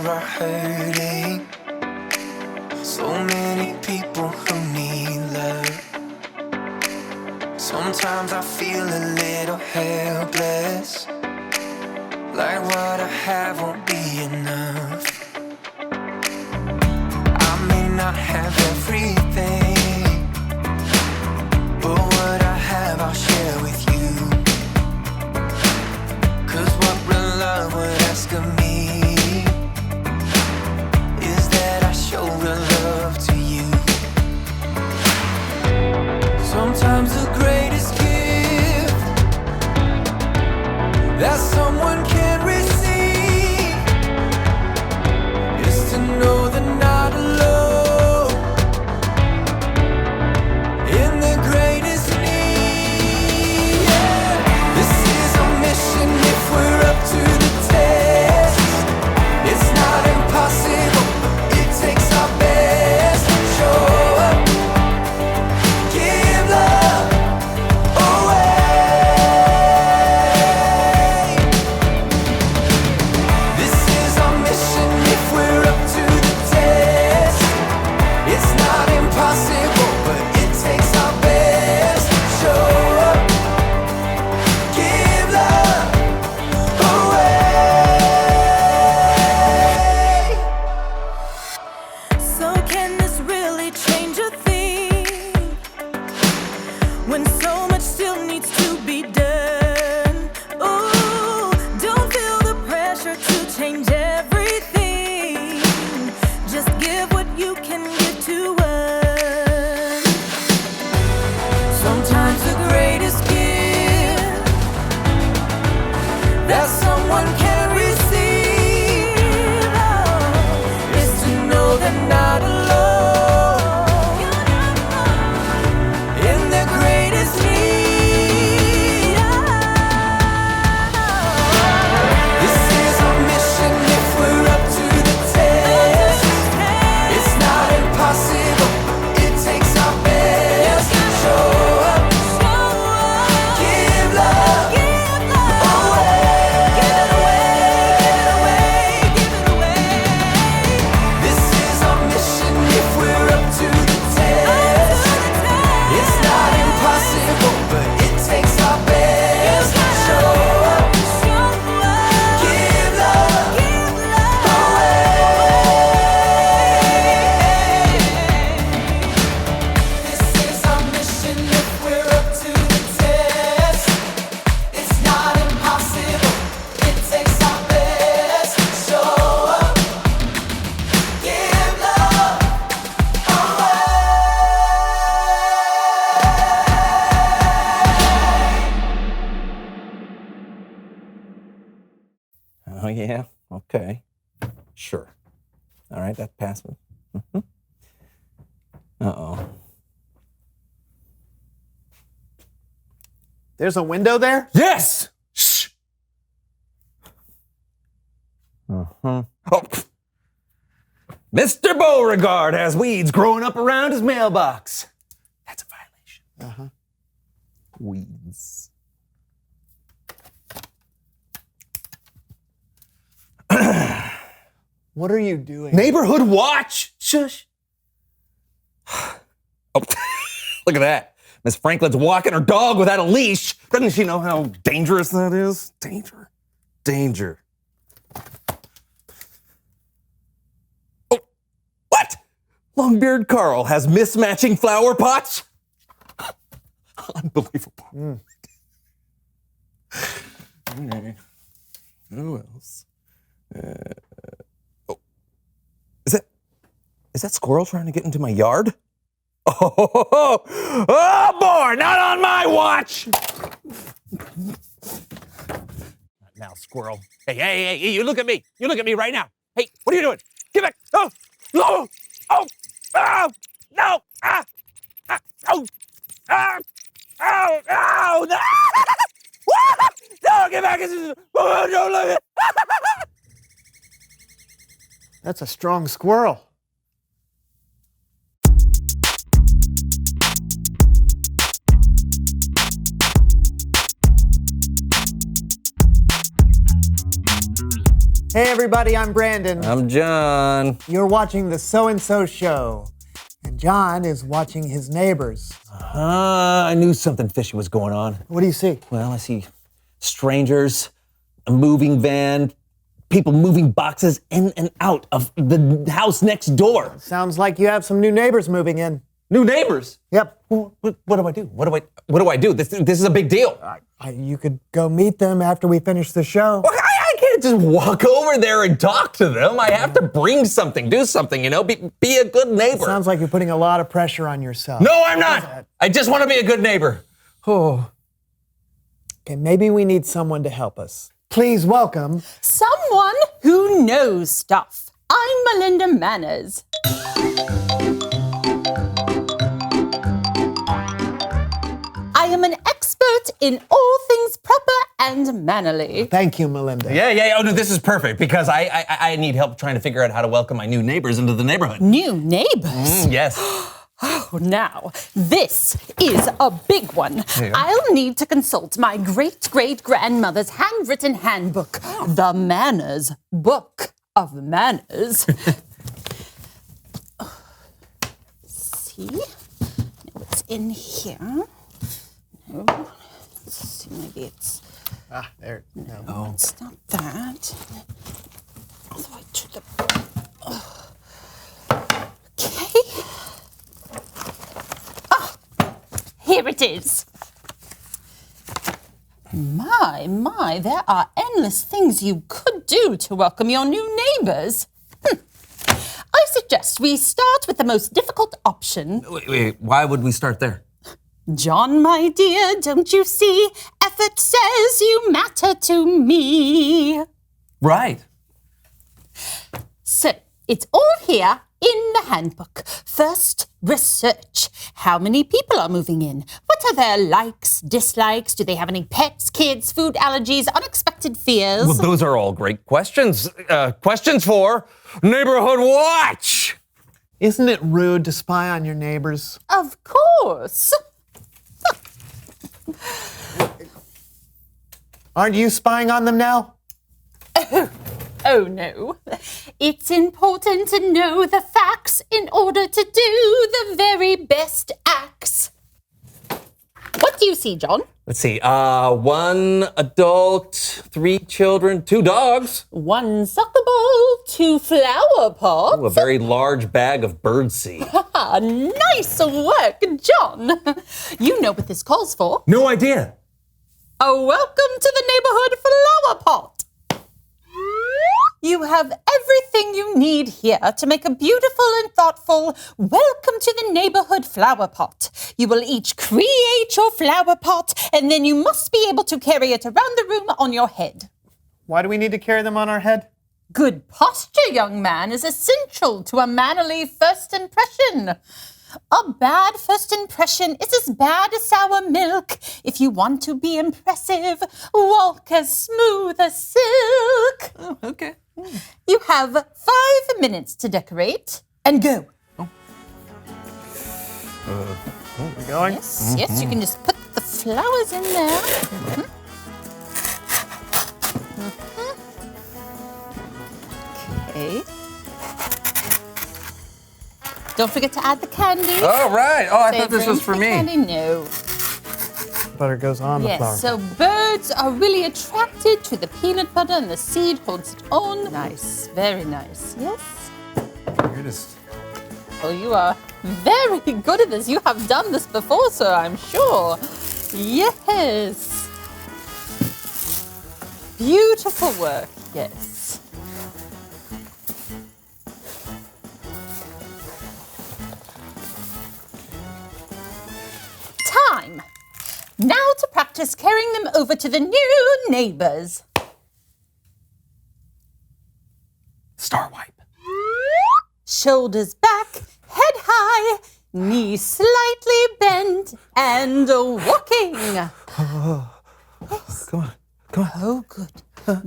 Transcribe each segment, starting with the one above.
are hurting. So many people who need love. Sometimes I feel a little helpless, like what I have won't be enough. I may not have everything, but what I have I'll share with you. 'Cause what real love would ask of me is that I show real love to you. Sometimes the greatest gift that someone can receive is to know they're not alone in the greatest need. Yeah. This is a mission if we're up to the test. It's not impossible, it takes our best. Show up, give love away. This is our mission if we're up to the test. It's not impossible, but it takes our best. Show up, give love away. So can this really change a thing when so much still needs to be done? Ooh, don't feel the pressure to change everything. Just give what you can give to us. Sometimes the greatest gift that someone can receive is to know they're not alone in their greatest need. This is our mission if we're up to the test. It's not impossible, it takes our best. Show up, give love away. This is our mission if we're up to the test. It's not impossible, but it takes our best. Show up, give love away. This is our mission if we're up to the test. It's not impossible, it takes our best. Show up, give love away. Oh, yeah? Okay. Sure. All right, that passed me. Uh-oh. There's a window there? Yes! Shh! Uh-huh. Oh. Mr. Beauregard has weeds growing up around his mailbox. That's a violation. Uh-huh. Weeds. What are you doing? Neighborhood watch! Shush! Oh, look at that. Miss Franklin's walking her dog without a leash. Doesn't she know how dangerous that is? Danger. Danger. Oh, what? Longbeard Carl has mismatching flower pots? Unbelievable. Okay. Who else? Oh, is that squirrel trying to get into my yard? Oh boy, not on my watch! Now, squirrel. Hey, you look at me. You look at me right now. Hey, what are you doing? Get back. Oh, no. Oh, no. Oh, no. No, get back. Oh, don't look at That's a strong squirrel. Hey everybody, I'm Brandon. I'm John. You're watching the So-and-So Show. And John is watching his neighbors. I knew something fishy was going on. What do you see? Well, I see strangers, a moving van, people moving boxes in and out of the house next door. Sounds like you have some new neighbors moving in. New neighbors. Yep. What do I do? What do I do? This is a big deal. You could go meet them after we finish the show. Well, I can't just walk over there and talk to them. I have to bring something, do something, be a good neighbor. Sounds like you're putting a lot of pressure on yourself. No, I'm not. I just want to be a good neighbor. Oh. Okay, maybe we need someone to help us. Please welcome. Someone who knows stuff. I'm Melinda Manners. I am an expert in all things proper and mannerly. Thank you, Melinda. Yeah. Oh, no, this is perfect because I need help trying to figure out how to welcome my new neighbors into the neighborhood. New neighbors? Yes. Oh, now, this is a big one. Yeah. I'll need to consult my great-great-grandmother's handwritten handbook, The Manners Book of Manners. See? Now it's in here. No. Let's see, maybe it's... There. No. No, it's not that. All the way to the... Okay. Here it is. My, there are endless things you could do to welcome your new neighbors. I suggest we start with the most difficult option. Wait, why would we start there? John, my dear, don't you see? Effort says you matter to me. Right. So, it's all here in the handbook. First, research. How many people are moving in? What are their likes, dislikes? Do they have any pets, kids, food allergies, unexpected fears? Well, those are all great questions. Questions for Neighborhood Watch. Isn't it rude to spy on your neighbors? Of course. Aren't you spying on them now? Oh, no. It's important to know the facts in order to do the very best acts. What do you see, John? Let's see. 1 adult, 3 children, 2 dogs. 1 soccer ball, 2 flower pots. Ooh, a very large bag of birdseed. Nice work, John. You know what this calls for. No idea. A welcome to the neighborhood flower pot. You have everything you need here to make a beautiful and thoughtful welcome to the neighborhood flower pot. You will each create your flower pot, and then you must be able to carry it around the room on your head. Why do we need to carry them on our head? Good posture, young man, is essential to a mannerly first impression. A bad first impression is as bad as sour milk. If you want to be impressive, walk as smooth as silk. Oh, okay. You have 5 minutes to decorate and go. We going? Yes, you can just put the flowers in there. Okay. Don't forget to add the candy. Oh, right. Oh, I thought this Savoring was for the me. Candy? No. Butter goes on the flower. Yes, so birds are really attracted to the peanut butter and the seed holds it on. Nice, very nice. Yes? Oh, you are very good at this. You have done this before, sir, I'm sure. Yes. Beautiful work, yes. Time. Now to practice carrying them over to the new neighbors. Star wipe. Shoulders back, head high, knees slightly bent, and walking. Yes. Come on. Oh, good.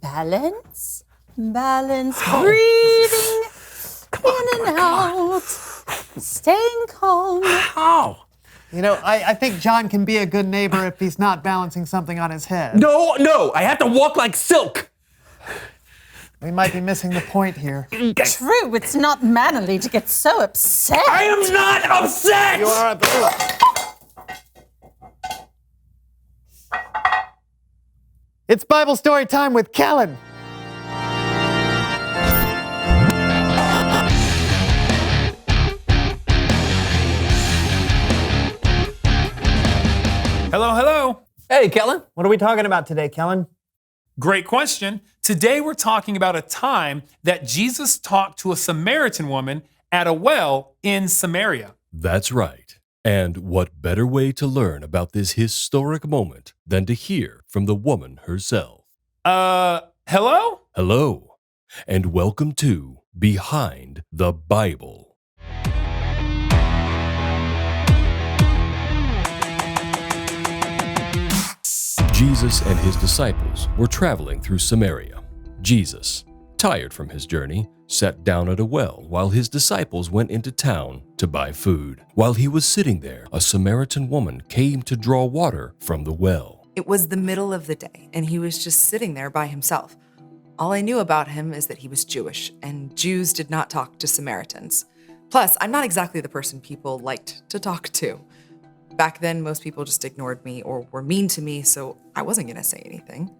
Balance, breathing in and out, staying calm. Ow. You know, I think John can be a good neighbor if he's not balancing something on his head. No, I have to walk like silk. We might be missing the point here. True, it's not mannerly to get so upset. I am not upset! You are It's Bible story time with Kellen. Hello, hello. Hey, Kellen. What are we talking about today, Kellen? Great question. Today we're talking about a time that Jesus talked to a Samaritan woman at a well in Samaria. That's right. And what better way to learn about this historic moment than to hear from the woman herself? Hello? Hello, and welcome to Behind the Bible. Jesus and his disciples were traveling through Samaria. Jesus, tired from his journey, sat down at a well while his disciples went into town to buy food. While he was sitting there, a Samaritan woman came to draw water from the well. It was the middle of the day, and he was just sitting there by himself. All I knew about him is that he was Jewish, and Jews did not talk to Samaritans. Plus, I'm not exactly the person people liked to talk to. Back then, most people just ignored me or were mean to me, so I wasn't going to say anything.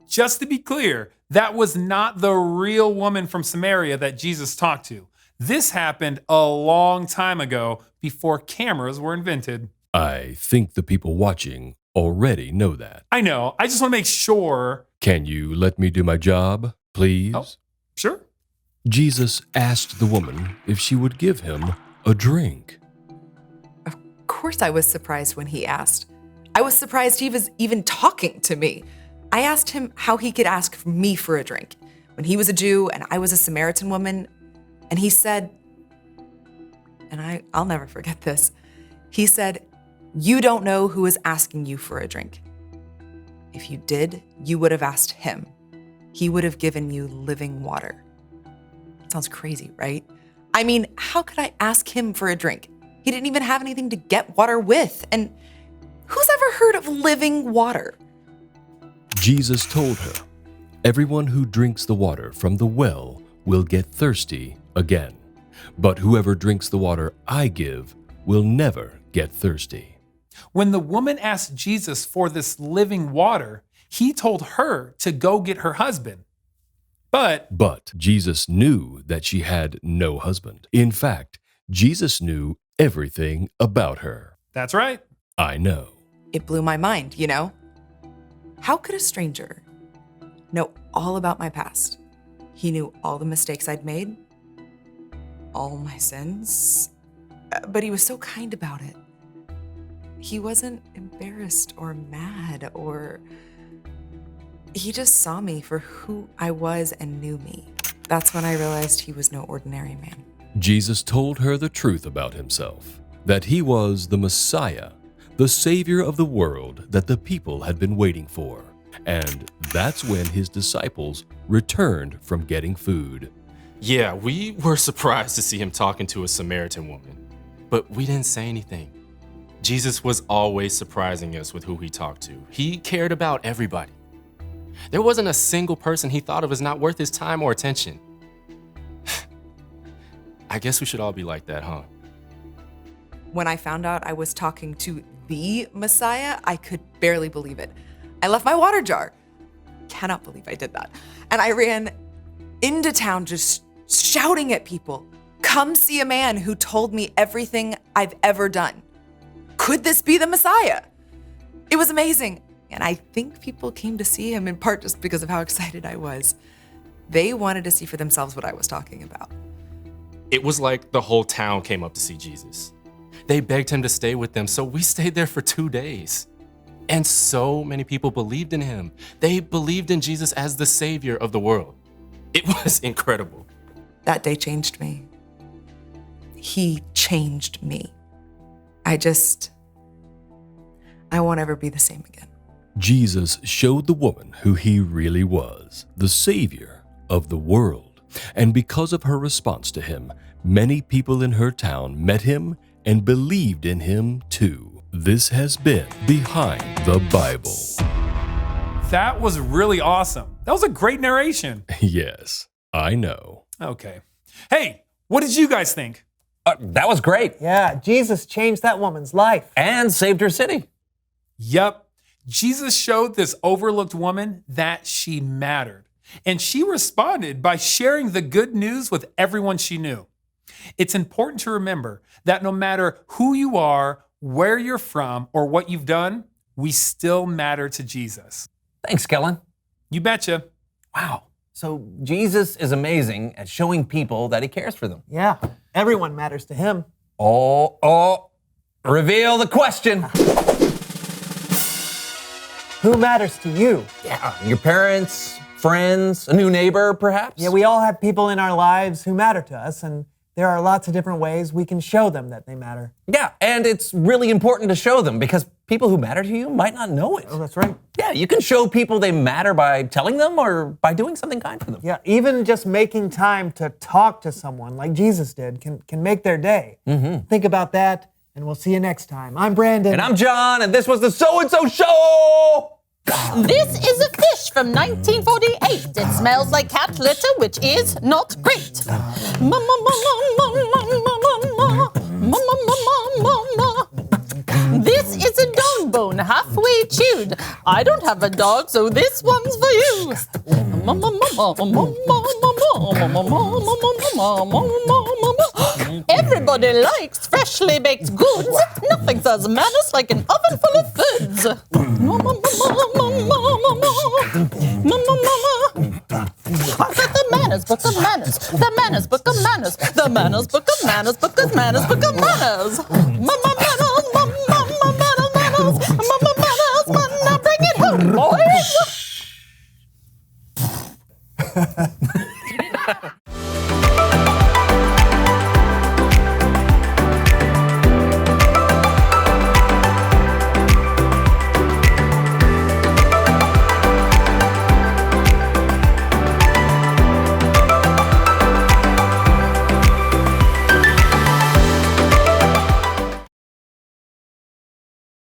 Just to be clear, that was not the real woman from Samaria that Jesus talked to. This happened a long time ago before cameras were invented. I think the people watching already know that. I know. I just want to make sure. Can you let me do my job, please? Oh, sure. Jesus asked the woman if she would give him a drink. Of course I was surprised when he asked. I was surprised he was even talking to me. I asked him how he could ask me for a drink when he was a Jew and I was a Samaritan woman. And he said, and I'll never forget this, he said, "You don't know who is asking you for a drink. If you did, you would have asked him. He would have given you living water." Sounds crazy, right? I mean, how could I ask him for a drink? He didn't even have anything to get water with. And who's ever heard of living water? Jesus told her, "Everyone who drinks the water from the well will get thirsty again. But whoever drinks the water I give will never get thirsty." When the woman asked Jesus for this living water, he told her to go get her husband. But Jesus knew that she had no husband. In fact, Jesus knew everything about her. that's right. I know. It blew my mind, you know? How could a stranger know all about my past? He knew all the mistakes I'd made, all my sins, but he was so kind about it. He wasn't embarrassed or mad he just saw me for who I was and knew me. That's when I realized he was no ordinary man. Jesus told her the truth about himself, that he was the Messiah, the Savior of the world that the people had been waiting for. And that's when his disciples returned from getting food. Yeah, we were surprised to see him talking to a Samaritan woman, but we didn't say anything. Jesus was always surprising us with who he talked to. He cared about everybody. There wasn't a single person he thought of as not worth his time or attention. I guess we should all be like that, huh? When I found out I was talking to the Messiah, I could barely believe it. I left my water jar. Cannot believe I did that. And I ran into town just shouting at people, "Come see a man who told me everything I've ever done. Could this be the Messiah?" It was amazing. And I think people came to see him in part just because of how excited I was. They wanted to see for themselves what I was talking about. It was like the whole town came up to see Jesus. They begged him to stay with them, so we stayed there for 2 days. And so many people believed in him. They believed in Jesus as the Savior of the world. It was incredible. That day changed me. He changed me. I won't ever be the same again. Jesus showed the woman who he really was, the Savior of the world. And because of her response to him, many people in her town met him and believed in him too. This has been Behind the Bible. That was really awesome. That was a great narration. Yes, I know. Okay. Hey, what did you guys think? That was great. Yeah, Jesus changed that woman's life. And saved her city. Yep. Jesus showed this overlooked woman that she mattered. And she responded by sharing the good news with everyone she knew. It's important to remember that no matter who you are, where you're from, or what you've done, we still matter to Jesus. Thanks, Kellen. You betcha. Wow. So Jesus is amazing at showing people that he cares for them. Yeah, everyone matters to him. Oh, reveal the question. Who matters to you? Yeah, your parents, friends, a new neighbor, perhaps? Yeah, we all have people in our lives who matter to us, and there are lots of different ways we can show them that they matter. Yeah, and it's really important to show them because people who matter to you might not know it. Oh, that's right. Yeah, you can show people they matter by telling them or by doing something kind for them. Yeah, even just making time to talk to someone like Jesus did can make their day. Think about that, and we'll see you next time. I'm Brandon. And I'm John, and this was the So-and-so Show! This is a fish from 1948. It smells like cat litter, which is not great. This is a dog bone halfway chewed. I don't have a dog, so this one's for you. Everybody likes freshly baked goods. Nothing says manners like an oven full of foods. I've got the manners book of manners, the manners book of manners, the manners book of manners, book of manners, book of manners. Manners, now bring it home, boys.